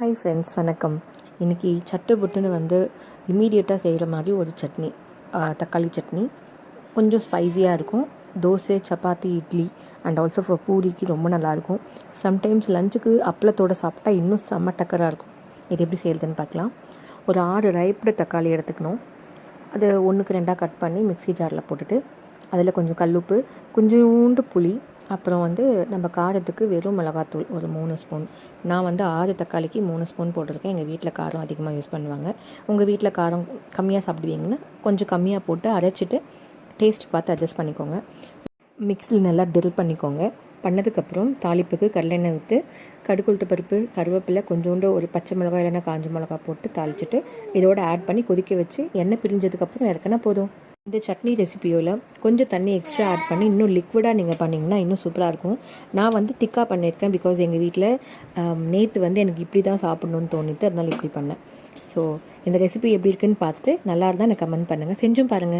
Hi friends, வணக்கம். இன்றைக்கி சட்டு புட்டுன்னு இம்மீடியட்டாக செய்கிற மாதிரி ஒரு சட்னி, தக்காளி சட்னி. கொஞ்சம் ஸ்பைஸியாக இருக்கும். Dosa, chapati, idli and also for பூரிக்கு ரொம்ப நல்லாயிருக்கும். சம்டைம்ஸ் லஞ்சுக்கு அப்பளத்தோடு சாப்பிட்டா இன்னும் செம்ம டக்கராக இருக்கும். இது எப்படி செய்கிறதுன்னு பார்க்கலாம். ஒரு 6 ரைப்டு தக்காளி எடுத்துக்கணும். அது 1க்கு 2ஆக கட் பண்ணி மிக்ஸி ஜாரில் போட்டுட்டு அதில் கொஞ்சம் கல்லுப்பு, கொஞ்சோண்டு புளி, அப்புறம் நம்ம காரத்துக்கு வெறும் மிளகாத்தூள் ஒரு 3 ஸ்பூன். நான் 6 தக்காளிக்கு 3 ஸ்பூன் போட்டிருக்கேன். எங்கள் வீட்டில் காரம் அதிகமாக யூஸ் பண்ணுவாங்க. உங்கள் வீட்டில் காரம் கம்மியாக சாப்பிடுவீங்கன்னா கொஞ்சம் கம்மியாக போட்டு அரைச்சிட்டு டேஸ்ட் பார்த்து அட்ஜஸ்ட் பண்ணிக்கோங்க. மிக்ஸியில் நல்லா டில் பண்ணிக்கோங்க. பண்ணதுக்கப்புறம் தாளிப்புக்கு கடலெண்ணெய் ஊற்றி கடுகுளுத்த பருப்பு, கருவேப்பிலை, கொஞ்சோண்டு ஒரு பச்சை மிளகாய் இல்லைன்னா காஞ்ச மிளகா போட்டு தாளிச்சிட்டு இதோடு ஆட் பண்ணி கொதிக்க வச்சு எண்ணெய் பிரிஞ்சதுக்கப்புறம் இறக்குனா போதும். இந்த சட்னி ரெசிபியோவில் கொஞ்சம் தண்ணி எக்ஸ்ட்ரா ஆட் பண்ணி இன்னும் லிக்விடாக நீங்கள் பண்ணிங்கன்னா இன்னும் சூப்பராக இருக்கும். நான் திக்காக பண்ணியிருக்கேன். பிகாஸ் எங்கள் வீட்டில் நேற்று எனக்கு இப்படி தான் சாப்பிட்ணுன்னு தோணிட்டு, அதனால இப்படி பண்ணேன். ஸோ இந்த ரெசிபி எப்படி இருக்குன்னு பார்த்துட்டு நல்லா இருந்தால் எனக்கு கமெண்ட் பண்ணுங்கள். செஞ்சும் பாருங்கள்.